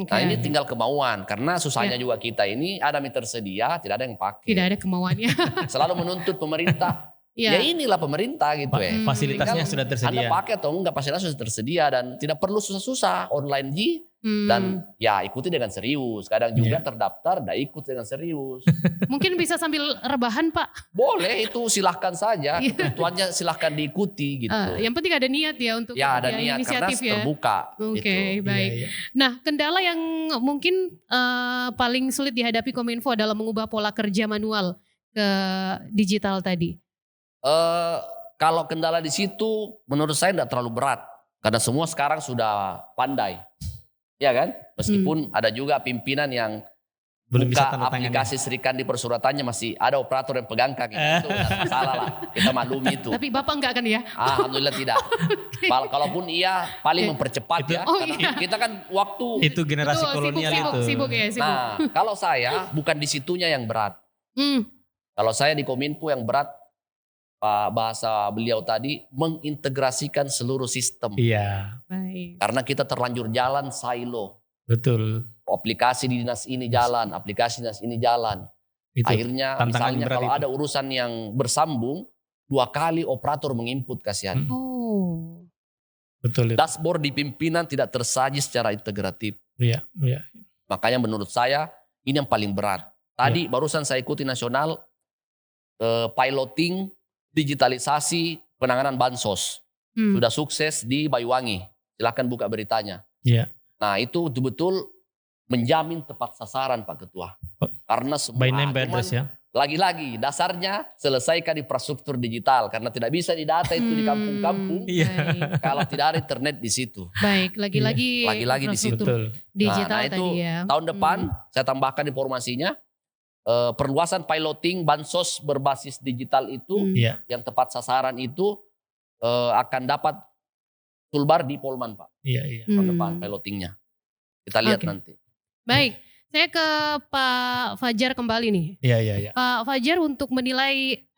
Nah ini tinggal kemauan karena susahnya juga kita ini ada meter sedia, tidak ada yang pakai. Tidak ada kemauannya. Selalu menuntut pemerintah. Ya inilah pemerintah gitu ya. Fasilitasnya sudah tersedia. Anda pakai atau enggak, fasilitasnya sudah tersedia dan tidak perlu susah-susah online dan ya ikuti dengan serius. Kadang juga terdaftar, tidak ikut dengan serius. Mungkin bisa sambil rebahan Pak. Boleh, itu silahkan saja. Kebutuhannya silahkan diikuti gitu. Yang penting ada niat ya untuk ada niat karena terbuka. Oke, baik. Iya. Nah kendala yang mungkin paling sulit dihadapi Kominfo dalam mengubah pola kerja manual ke digital tadi. Kalau kendala di situ menurut saya tidak terlalu berat karena semua sekarang sudah pandai, ya kan? Meskipun ada juga pimpinan yang belum buka bisa aplikasi Serikan di persuratannya masih ada operator yang pegang kaki itu tidak masalah lah, kita maklumi itu. Tapi Bapak enggak kan ya? Alhamdulillah tidak. Kalaupun iya paling mempercepat ya. Karena kita kan waktu itu generasi kolonial sibuk. Nah kalau saya bukan di situnya yang berat. Kalau saya di Kominfo yang berat, bahasa beliau tadi, mengintegrasikan seluruh sistem. Iya. Baik. Karena kita terlanjur jalan silo. Betul. Aplikasi di dinas ini jalan, aplikasi dinas ini jalan. Itu akhirnya misalnya kalau ada urusan yang bersambung, 2 kali operator menginput kasihan. Betul. Dashboard di pimpinan tidak tersaji secara integratif. Iya. Makanya menurut saya ini yang paling berat. Tadi barusan saya ikuti nasional piloting digitalisasi penanganan bansos. Sudah sukses di Banyuwangi. Silahkan buka beritanya. Iya. Nah itu betul-betul menjamin tepat sasaran Pak Ketua. Karena semua by name by address ya. Lagi-lagi dasarnya selesaikan infrastruktur digital. Karena tidak bisa didata itu di kampung-kampung. Kalau tidak ada internet di situ. Baik, lagi-lagi di situ. Digital itu tadi ya. Tahun depan saya tambahkan informasinya. Perluasan piloting bansos berbasis digital itu yang tepat sasaran itu akan dapat Sulbar di Polman Pak. Tahun depan pilotingnya. Kita lihat nanti. Baik, saya ke Pak Fajar kembali nih. Iya. Pak Fajar, untuk menilai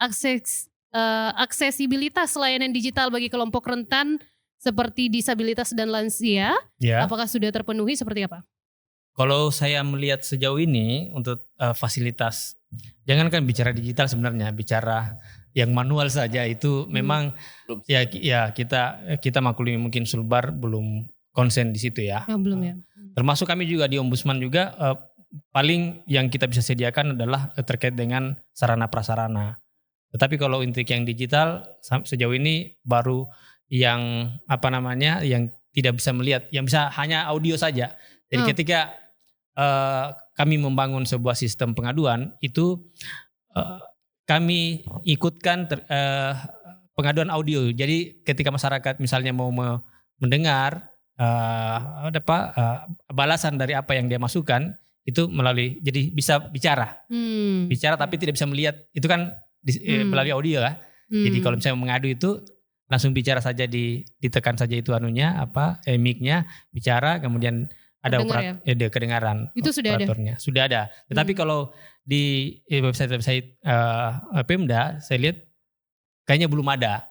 aksesibilitas layanan digital bagi kelompok rentan seperti disabilitas dan lansia, apakah sudah terpenuhi seperti apa? Kalau saya melihat sejauh ini untuk fasilitas, jangankan bicara digital sebenarnya, bicara yang manual saja itu memang ya kita maklumi mungkin Sulbar belum konsen di situ ya. Belum ya. Termasuk kami juga di Ombudsman juga paling yang kita bisa sediakan adalah terkait dengan sarana prasarana. Tetapi kalau untuk yang digital sejauh ini baru yang yang tidak bisa melihat, yang bisa hanya audio saja. Jadi ketika kami membangun sebuah sistem pengaduan itu kami ikutkan pengaduan audio. Jadi ketika masyarakat misalnya mau mendengar balasan dari apa yang dia masukkan itu melalui, jadi bisa bicara tapi tidak bisa melihat, itu kan melalui audio ya. Jadi kalau misalnya mengadu itu langsung bicara saja, ditekan saja itu mic-nya, bicara, kemudian ada kedengaran. Itu sudah operatornya. Sudah ada. Tetapi kalau di website Pemda saya lihat kayaknya belum ada.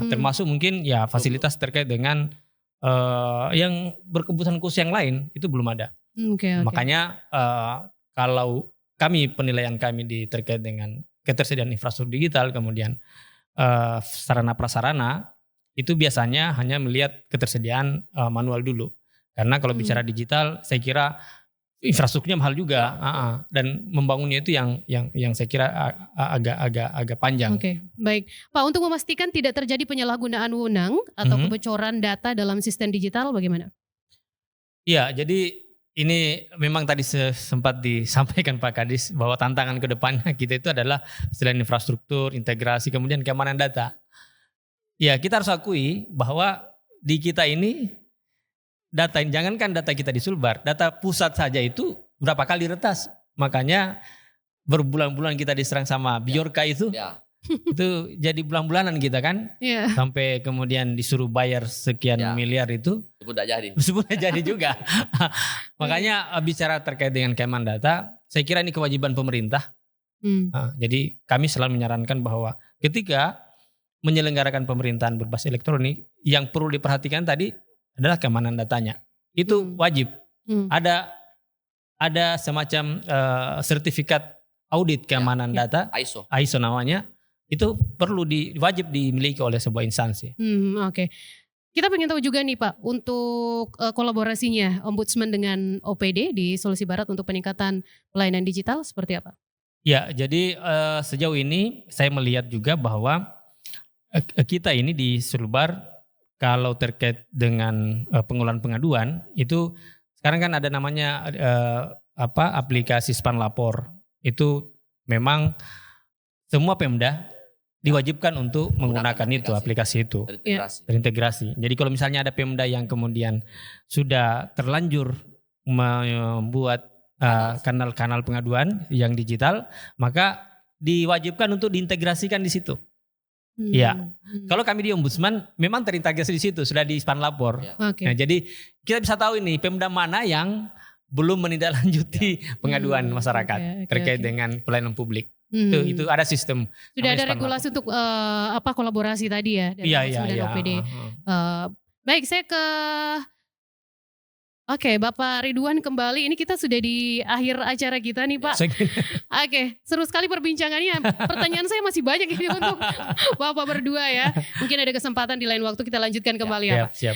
Termasuk mungkin ya fasilitas terkait dengan yang berkebutuhan khusus yang lain itu belum ada. Okay. Makanya kalau penilaian kami terkait dengan ketersediaan infrastruktur digital, kemudian sarana prasarana, itu biasanya hanya melihat ketersediaan manual dulu. Karena kalau bicara digital, saya kira infrastrukturnya mahal juga, dan membangunnya itu yang saya kira agak panjang. Oke, baik, Pak. Untuk memastikan tidak terjadi penyalahgunaan wewenang atau kebocoran data dalam sistem digital, bagaimana? Iya, jadi ini memang tadi sempat disampaikan Pak Kadis bahwa tantangan ke depannya kita itu adalah selain infrastruktur, integrasi, kemudian keamanan data. Ya, kita harus akui bahwa di kita ini jangankan data kita di Sulbar, data pusat saja itu berapa kali retas. Makanya berbulan-bulan kita diserang sama Bjorka itu. Itu jadi bulan-bulanan kita kan. Sampai kemudian disuruh bayar sekian miliar itu. Sebut jadi juga. Makanya bicara terkait dengan keamanan data, saya kira ini kewajiban pemerintah. Jadi kami selalu menyarankan bahwa ketika menyelenggarakan pemerintahan berbasis elektronik, yang perlu diperhatikan tadi adalah keamanan datanya. Itu wajib. Ada semacam sertifikat audit keamanan data, ISO namanya. Itu wajib dimiliki oleh sebuah instansi. Oke. Kita pengen tahu juga nih Pak, untuk kolaborasinya Ombudsman dengan OPD di Sulawesi Barat untuk peningkatan pelayanan digital seperti apa? Ya, jadi sejauh ini saya melihat juga bahwa kita ini di Sulbar, kalau terkait dengan pengolahan pengaduan itu sekarang kan ada namanya aplikasi Span Lapor. Itu memang semua Pemda diwajibkan untuk menggunakan aplikasi itu terintegrasi. Jadi kalau misalnya ada Pemda yang kemudian sudah terlanjur membuat kanal-kanal pengaduan yang digital, maka diwajibkan untuk diintegrasikan di situ. Kalau kami di Ombudsman memang terintegrasi di situ, sudah di Span Lapor. Nah, jadi kita bisa tahu ini Pemda mana yang belum menindaklanjuti pengaduan masyarakat terkait dengan pelayanan publik. Itu ada sistem. Sudah ada regulasi untuk kolaborasi tadi ya dari Ombudsman dan OPD. Baik, saya ke Bapak Ridwan kembali. Ini kita sudah di akhir acara kita nih Pak. Seru sekali perbincangannya. Pertanyaan saya masih banyak ini untuk Bapak berdua ya. Mungkin ada kesempatan di lain waktu kita lanjutkan kembali ya Pak. Siap.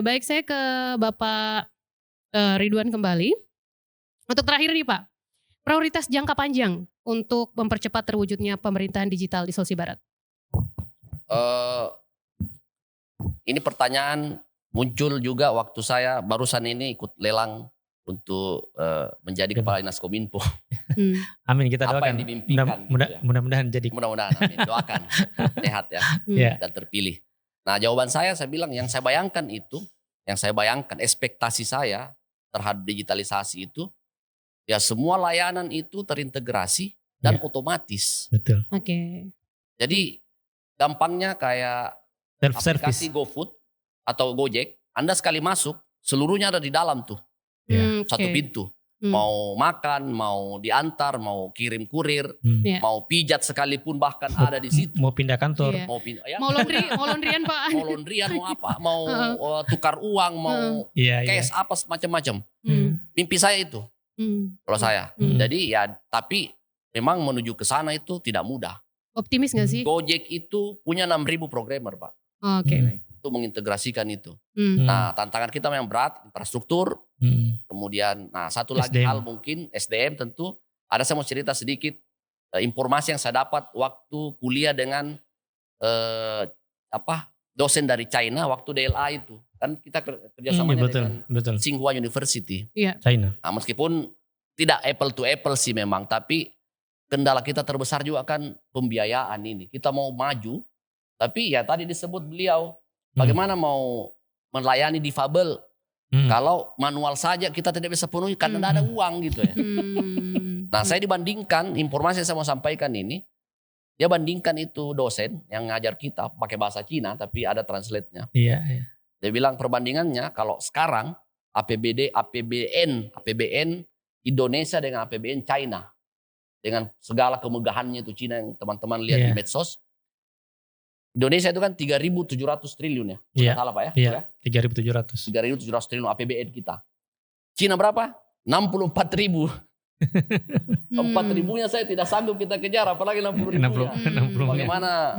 Baik, saya ke Bapak Ridwan kembali. Untuk terakhir nih Pak, prioritas jangka panjang untuk mempercepat terwujudnya pemerintahan digital di Sulawesi Barat. Ini pertanyaan muncul juga waktu saya barusan ini ikut lelang untuk menjadi kepala Dinas Kominfo. Amin, kita doakan. Apa yang dimimpikan? Mudah-mudahan jadi. Mudah-mudahan, amin. Doakan sehat ya dan terpilih. Nah, jawaban saya bilang yang saya bayangkan ekspektasi saya terhadap digitalisasi itu, ya semua layanan itu terintegrasi dan otomatis. Betul. Jadi gampangnya kayak aplikasi GoFood atau Gojek, Anda sekali masuk, seluruhnya ada di dalam tuh. Satu pintu. Mau makan, mau diantar, mau kirim kurir, mau pijat sekalipun bahkan ada di situ. Mau pindah kantor. Mau laundryan Pak. Mau laundryan, mau apa, mau tukar uang, mau cash, apa macam-macam. Mimpi saya itu. Kalau saya. Jadi tapi memang menuju ke sana itu tidak mudah. Optimis gak sih? Gojek itu punya 6.000 programmer Pak. Itu mengintegrasikan itu. Nah, tantangan kita memang berat, infrastruktur. Kemudian, satu lagi SDM. hal mungkin SDM tentu. Saya mau cerita sedikit informasi yang saya dapat waktu kuliah dengan dosen dari China waktu DLA itu. Kan kita kerjasamanya dengan Tsinghua University. China. Nah, meskipun tidak apple to apple sih memang, tapi kendala kita terbesar juga kan pembiayaan ini. Kita mau maju, tapi ya tadi disebut beliau, bagaimana mau melayani difabel kalau manual saja kita tidak bisa penuhi karena tidak ada uang gitu ya. Nah, saya dibandingkan, informasi yang saya mau sampaikan ini, dia bandingkan itu dosen yang ngajar kita pakai bahasa Cina tapi ada translate-nya. Dia bilang perbandingannya kalau sekarang APBN Indonesia dengan APBN China, dengan segala kemegahannya itu Cina yang teman-teman lihat di medsos, Indonesia itu kan 3.700 triliun ya. Iya. Salah Pak ya? Iya, 3.700. 3.700 triliun APBN kita. Cina berapa? 64.000. 4.000-nya saya tidak sanggup kita kejar, apalagi 60.000-nya. 60. Bagaimana?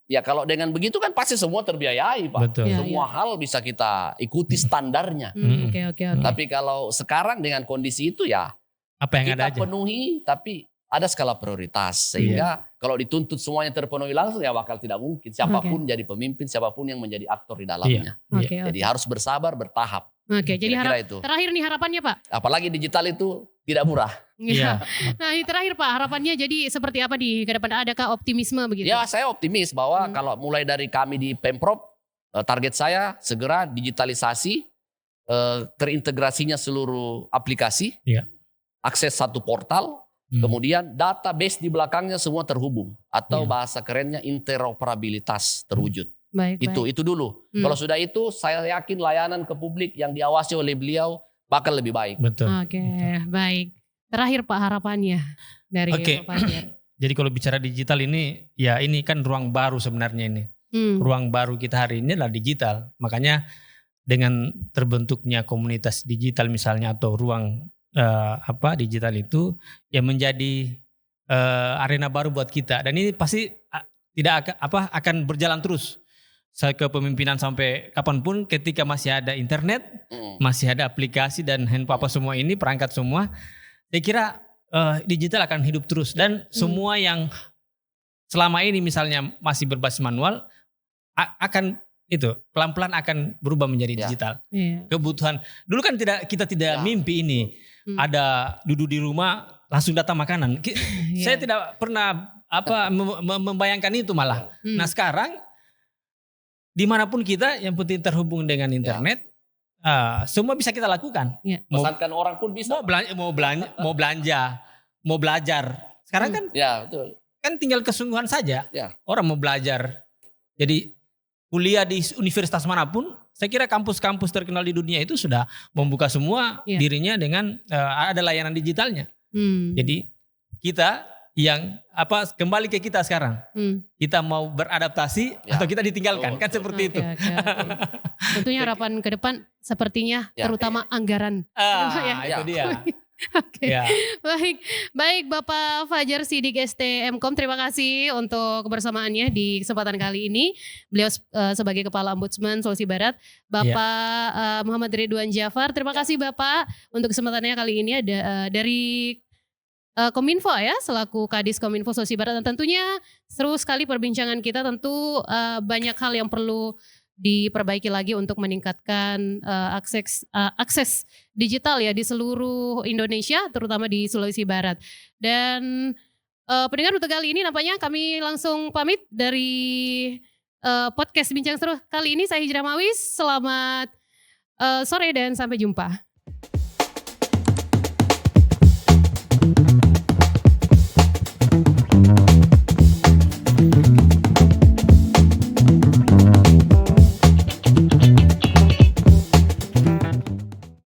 Ya kalau dengan begitu kan pasti semua terbiayai Pak. Betul. Semua hal bisa kita ikuti standarnya. Oke. Tapi kalau sekarang dengan kondisi itu ya Apa yang ada kita aja. penuhi, tapi ada skala prioritas. Sehingga kalau dituntut semuanya terpenuhi langsung ya bakal tidak mungkin. Siapapun jadi pemimpin, siapapun yang menjadi aktor di dalamnya. Oke. Jadi harus bersabar, bertahap. Oke, jadi Kira-kira itu. terakhir nih harapannya Pak. Apalagi digital itu tidak murah. Iya. Nah ini terakhir Pak, harapannya jadi seperti apa di ke depan? Adakah optimisme begitu? Ya saya optimis bahwa kalau mulai dari kami di Pemprov, target saya segera digitalisasi, terintegrasinya seluruh aplikasi, akses satu portal, kemudian database di belakangnya semua terhubung. Atau bahasa kerennya interoperabilitas terwujud. Baik. Itu dulu. Kalau sudah itu saya yakin layanan ke publik yang diawasi oleh beliau bakal lebih baik. Betul. Oke, baik. Terakhir Pak harapannya dari Pak Fajar. Jadi kalau bicara digital ini, ya ini kan ruang baru sebenarnya ini. Ruang baru kita hari ini adalah digital. Makanya dengan terbentuknya komunitas digital misalnya atau ruang digital itu ya menjadi arena baru buat kita. Dan ini pasti akan berjalan terus. Saya kepemimpinan sampai kapanpun ketika masih ada internet, masih ada aplikasi dan handphone apa semua ini, perangkat semua, saya kira digital akan hidup terus. Dan semua yang selama ini misalnya masih berbasis manual, akan itu pelan-pelan akan berubah menjadi digital. Kebutuhan, dulu kan kita tidak mimpi ini, ada duduk di rumah langsung datang makanan. Saya tidak pernah membayangkan itu malah. Nah sekarang, dimanapun kita yang penting terhubung dengan internet, semua bisa kita lakukan. Pesankan orang pun bisa. Mau belanja, mau belajar. Sekarang kan, betul. Kan tinggal kesungguhan saja. Orang mau belajar. Jadi kuliah di universitas manapun, saya kira kampus-kampus terkenal di dunia itu sudah membuka semua dirinya dengan ada layanan digitalnya. Jadi kita yang kembali ke kita sekarang, kita mau beradaptasi atau kita ditinggalkan, kan seperti itu. Tentunya harapan ke depan sepertinya terutama anggaran. Itu dia. Baik Bapak Fajar Siddiq ST.M.Com, terima kasih untuk kebersamaannya di kesempatan kali ini. Beliau sebagai Kepala Ombudsman Sulawesi Barat. Bapak Muhammad Ridwan Jafar, terima kasih Bapak untuk kesempatannya kali ini ada dari Kominfo ya, selaku Kadis Kominfo Sulawesi Barat. Dan tentunya seru sekali perbincangan kita, tentu banyak hal yang perlu diperbaiki lagi untuk meningkatkan akses digital ya di seluruh Indonesia, terutama di Sulawesi Barat. Dan pendengar untuk kali ini nampaknya kami langsung pamit dari podcast Bincang Seru kali ini. Saya Hijrah Mawis, selamat sore dan sampai jumpa.